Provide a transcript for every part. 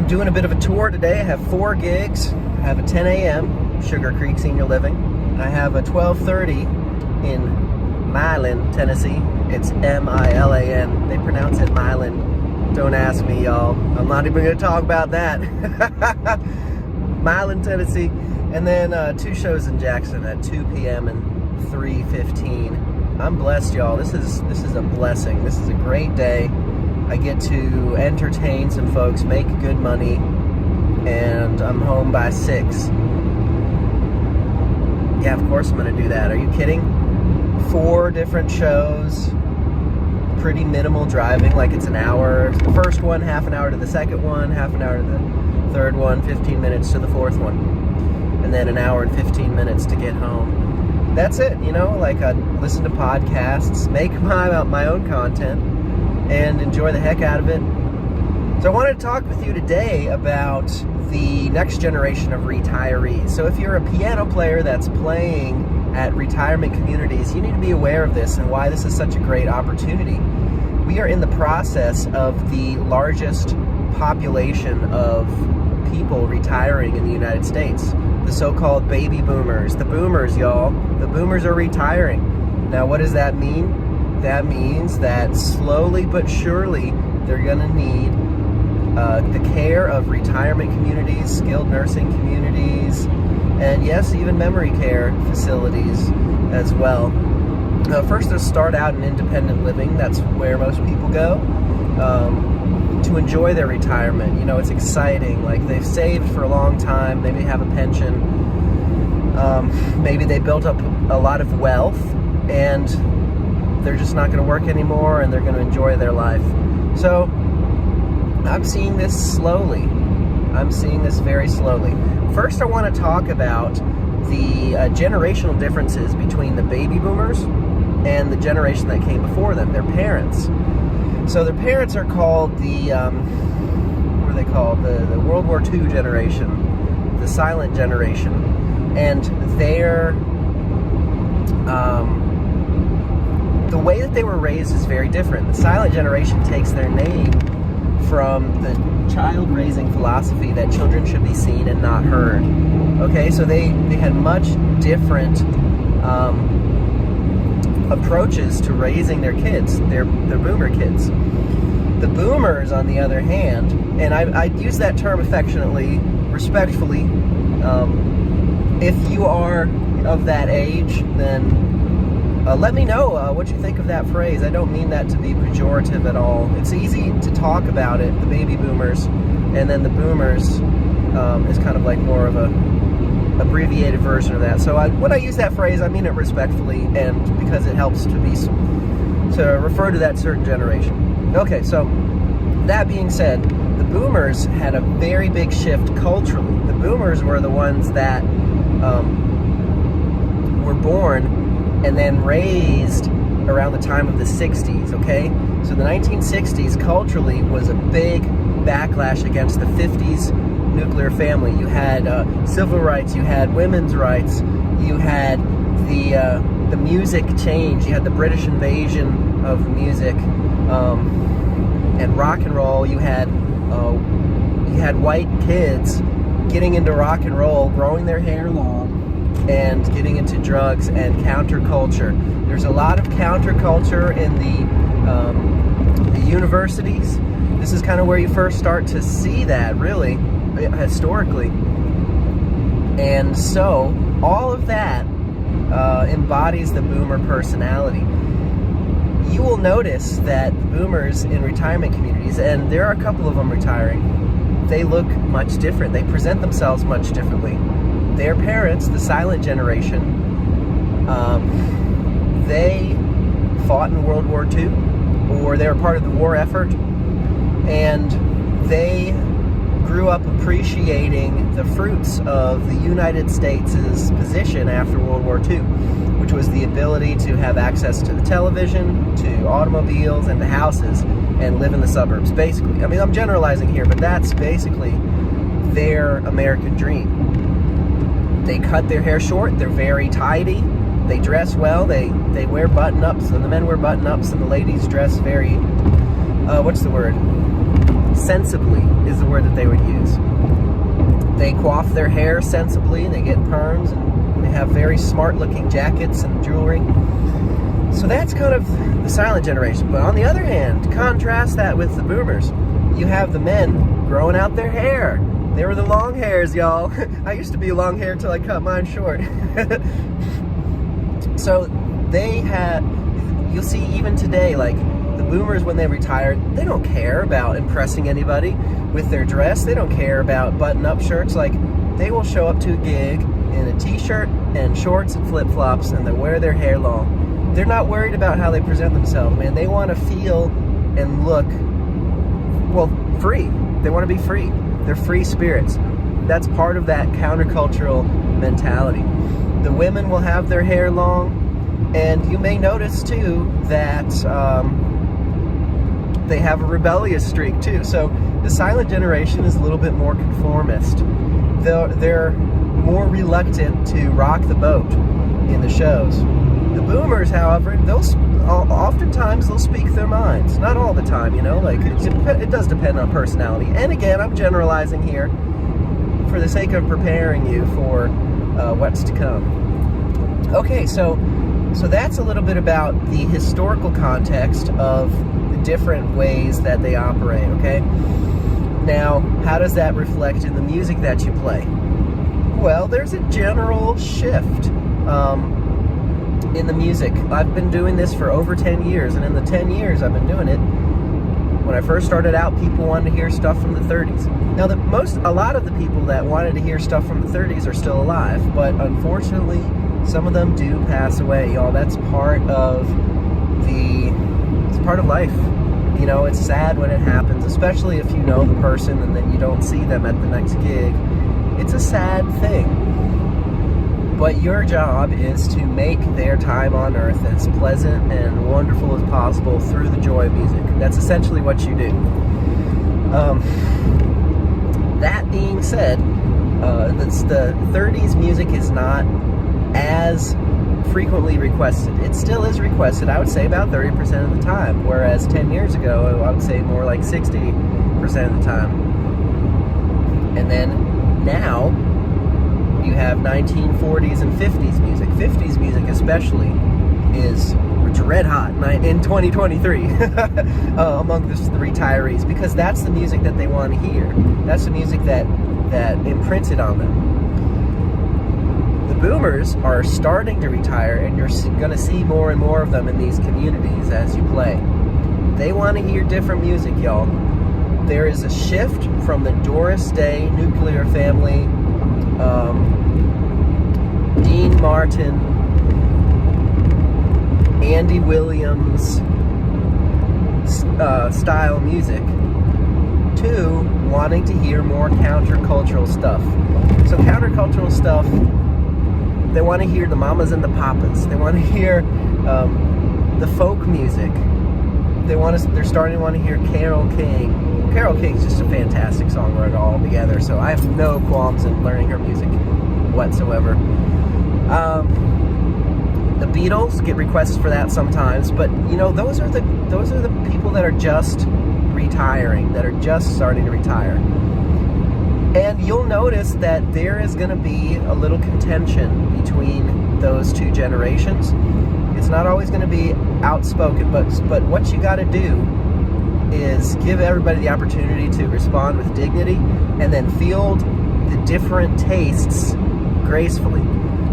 I'm doing a bit of a tour today. I have 4 gigs. I have a 10 a.m. Sugar Creek Senior Living. I have a 12:30 in Milan, Tennessee. It's M-I-L-A-N. They pronounce it Milan. Don't ask me, y'all. I'm not even going to talk about that. Milan, Tennessee. And then 2 shows in Jackson at 2 p.m. and 3:15. I'm blessed, y'all. This is a blessing. This is a great day. I get to entertain some folks, make good money, and I'm home by 6. Yeah, of course I'm going to do that. Are you kidding? 4 different shows, pretty minimal driving, like it's an hour. The first one, half an hour to the second one, half an hour to the third one, 15 minutes to the fourth one, and then an hour and 15 minutes to get home. That's it, you know, like I listen to podcasts, make my own content, and enjoy the heck out of it. So I wanted to talk with you today about the next generation of retirees. So if you're a piano player that's playing at retirement communities, you need to be aware of this and why this is such a great opportunity. We are in the process of the largest population of people retiring in the United States. The so-called baby boomers. The boomers, y'all. The boomers are retiring. Now, what does that mean? That means that slowly but surely they're going to need the care of retirement communities, skilled nursing communities, and yes, even memory care facilities as well. First, they'll start out in independent living. That's where most people go to enjoy their retirement. You know, it's exciting. Like, they've saved for a long time. Maybe they have a pension. Maybe they built up a lot of wealth, and they're just not going to work anymore, and they're going to enjoy their life. So I'm seeing this slowly. I'm seeing this very slowly. First, I want to talk about the generational differences between the baby boomers and the generation that came before them, their parents. So their parents are called the, what are they called? The World War II generation, the silent generation. And they're, the way that they were raised is very different. The silent generation takes their name from the child-raising philosophy that children should be seen and not heard. Okay, so they had much different approaches to raising their kids, their boomer kids. The boomers, on the other hand, and I use that term affectionately, respectfully, if you are of that age, then let me know what you think of that phrase. I don't mean that to be pejorative at all. It's easy to talk about it, the baby boomers, and then the boomers is kind of like more of a abbreviated version of that. So when I use that phrase, I mean it respectfully, and because it helps to refer to that certain generation. Okay, so that being said, the boomers had a very big shift culturally. The boomers were the ones that were born and then raised around the time of the 60s, okay? So the 1960s culturally was a big backlash against the 50s nuclear family. You had civil rights, you had women's rights, you had the music change, you had the British invasion of music, and rock and roll. You had white kids getting into rock and roll, growing their hair long, and getting into drugs and counterculture. There's a lot of counterculture in the universities. This is kind of where you first start to see that, really, historically. And so all of that embodies the boomer personality. You will notice that the boomers in retirement communities, and there are a couple of them retiring, they look much different. They present themselves much differently. Their parents, the silent generation, they fought in World War II, or they were part of the war effort, and they grew up appreciating the fruits of the United States' position after World War II, which was the ability to have access to the television, to automobiles, and to houses, and live in the suburbs, basically. I mean, I'm generalizing here, but that's basically their American dream. They cut their hair short, they're very tidy, they dress well, they wear button-ups, and the men wear button-ups, and the ladies dress very, what's the word? sensibly is the word that they would use. They coif their hair sensibly, they get perms, and they have very smart-looking jackets and jewelry. So that's kind of the silent generation. But on the other hand, contrast that with the boomers. You have the men growing out their hair. They were the long hairs, y'all. I used to be long hair till I cut mine short. So they had, you'll see even today, like the boomers when they retired, they don't care about impressing anybody with their dress. They don't care about button-up shirts. Like, they will show up to a gig in a t-shirt and shorts and flip-flops, and they wear their hair long. They're not worried about how they present themselves, man. They want to feel and look, well, free. They want to be free. They're free spirits. That's part of that countercultural mentality. The women will have their hair long, and you may notice too that they have a rebellious streak too. So the silent generation is a little bit more conformist. They're more reluctant to rock the boat in the shows. The boomers, however, oftentimes they'll speak their minds. Not all the time, you know, like it does depend on personality. And again, I'm generalizing here for the sake of preparing you for what's to come. Okay, so that's a little bit about the historical context of the different ways that they operate, okay? Now, how does that reflect in the music that you play? Well, there's a general shift in the music. I've been doing this for over 10 years, and in the 10 years I've been doing it, when I first started out, people wanted to hear stuff from the 30s. Now, a lot of the people that wanted to hear stuff from the 30s are still alive, but unfortunately, some of them do pass away, y'all. That's part of life. You know, it's sad when it happens, especially if you know the person and then you don't see them at the next gig. It's a sad thing. But your job is to make their time on earth as pleasant and wonderful as possible through the joy of music. That's essentially what you do. That being said, the 30s music is not as frequently requested. It still is requested, I would say, about 30% of the time, whereas 10 years ago, I would say more like 60% of the time. And then now, you have 1940s and 50s music. 50s music especially is red hot in 2023 among the retirees, because that's the music that they want to hear. That's the music that imprinted on them. The boomers are starting to retire, and you're going to see more and more of them in these communities as you play. They want to hear different music, y'all. There is a shift from the Doris Day nuclear family, Dean Martin, Andy Williams style music to wanting to hear more countercultural stuff. So countercultural stuff, they want to hear the mamas and the papas. They want to hear the folk music. They're starting to want to hear Carole King. Carole King's just a fantastic songwriter altogether, so I have no qualms in learning her music whatsoever. The Beatles get requests for that sometimes, but you know, those are the people that are just retiring, that are just starting to retire. And you'll notice that there is going to be a little contention between those two generations. It's not always going to be outspoken, but what you got to do is give everybody the opportunity to respond with dignity and then field the different tastes gracefully.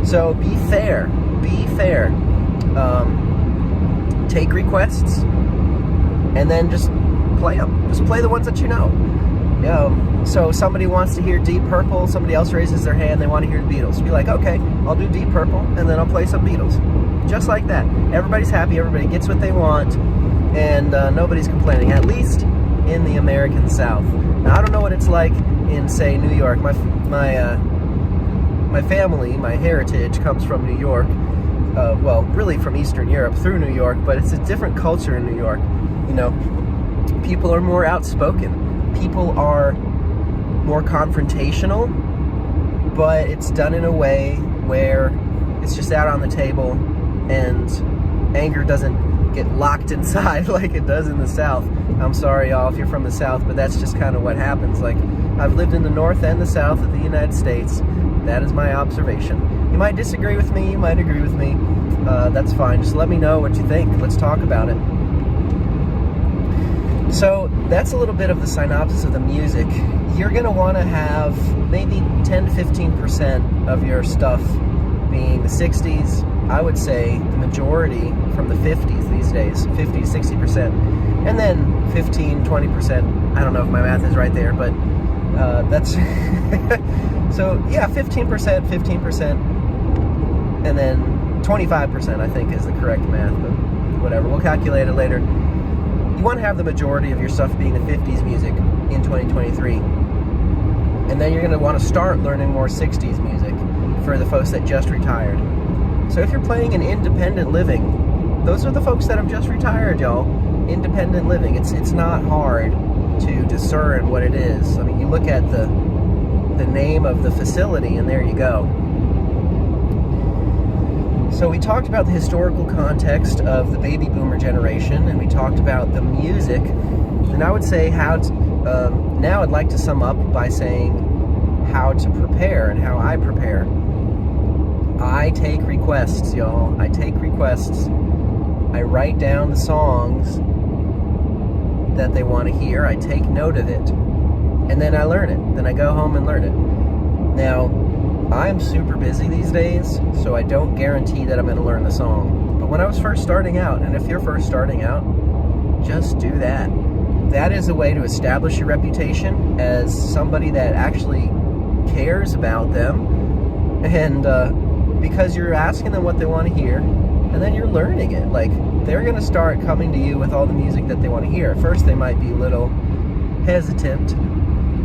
So be fair. Take requests and then just play them. Just play the ones that you know. So somebody wants to hear Deep Purple, somebody else raises their hand, they want to hear the Beatles. Be like, okay, I'll do Deep Purple, and then I'll play some Beatles. Just like that. Everybody's happy, everybody gets what they want, and nobody's complaining, at least in the American South. Now, I don't know what it's like in, say, New York. My family, my heritage comes from New York. Well, really from Eastern Europe through New York, but it's a different culture in New York. You know, people are more outspoken. People are more confrontational, but it's done in a way where it's just out on the table, and anger doesn't get locked inside like it does in the South. I'm sorry, y'all, if you're from the South, but that's just kind of what happens. Like, I've lived in the North and the South of the United States. That is my observation. You might disagree with me, you might agree with me. That's fine. Just let me know what you think. Let's talk about it. So that's a little bit of the synopsis of the music. You're going to want to have maybe 10 to 15% of your stuff being the 60s. I would say the majority from the 50s these days, 50 to 60%. And then 15, 20%. I don't know if my math is right there, but that's... So yeah, 15%, 15%, and then 25% I think is the correct math, but whatever, we'll calculate it later. You want to have the majority of your stuff being the 50s music in 2023. And then you're going to want to start learning more 60s music for the folks that just retired. So if you're playing an independent living, those are the folks that have just retired, y'all. Independent living. It's not hard to discern what it is. I mean, you look at the name of the facility and there you go. So we talked about the historical context of the baby boomer generation, and we talked about the music. And I would say now I'd like to sum up by saying how to prepare and how I prepare. I take requests, y'all. I take requests. I write down the songs that they want to hear. I take note of it. And then I learn it. Then I go home and learn it. Now, I'm super busy these days, so I don't guarantee that I'm going to learn the song. But when I was first starting out, and if you're first starting out, just do that. That is a way to establish your reputation as somebody that actually cares about them. And because you're asking them what they want to hear, and then you're learning it. Like, they're going to start coming to you with all the music that they want to hear. At first, they might be a little hesitant,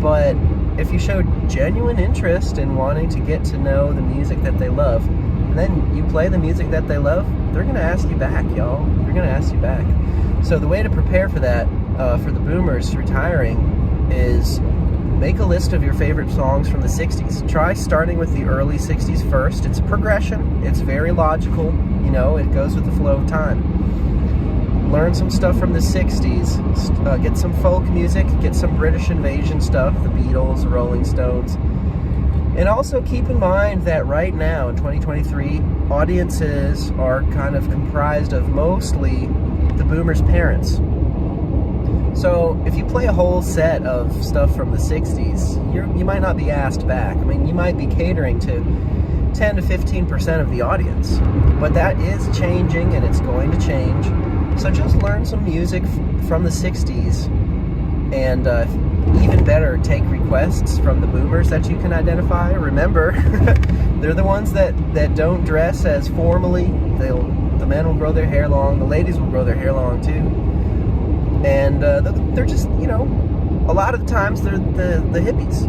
but if you show genuine interest in wanting to get to know the music that they love, and then you play the music that they love, they're going to ask you back, y'all. They're going to ask you back. So the way to prepare for that, for the boomers retiring, is make a list of your favorite songs from the 60s. Try starting with the early 60s first. It's a progression. It's very logical. You know, it goes with the flow of time. Learn some stuff from the 60s, get some folk music, get some British invasion stuff, the Beatles, the Rolling Stones. And also keep in mind that right now, in 2023, audiences are kind of comprised of mostly the boomers' parents. So if you play a whole set of stuff from the 60s, you might not be asked back. I mean, you might be catering to 10 to 15% of the audience. But that is changing, and it's going to change. So just learn some music from the 60s, and even better, take requests from the boomers that you can identify. Remember, they're the ones that don't dress as formally. The men will grow their hair long, the ladies will grow their hair long too. And they're just, you know, a lot of the times they're the hippies.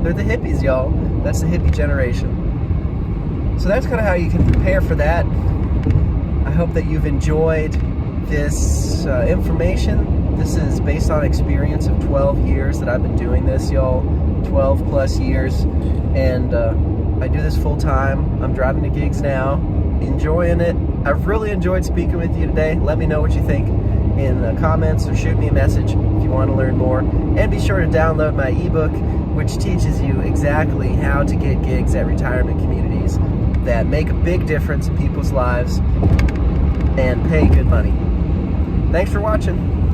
They're the hippies, y'all. That's the hippie generation. So that's kind of how you can prepare for that. I hope that you've enjoyed this information. This is based on experience of 12 years that I've been doing this, y'all. 12 plus years. And I do this full time. I'm driving to gigs now, enjoying it. I've really enjoyed speaking with you today. Let me know what you think in the comments, or shoot me a message if you want to learn more. And be sure to download my ebook, which teaches you exactly how to get gigs at retirement communities that make a big difference in people's lives and pay good money. Thanks for watching.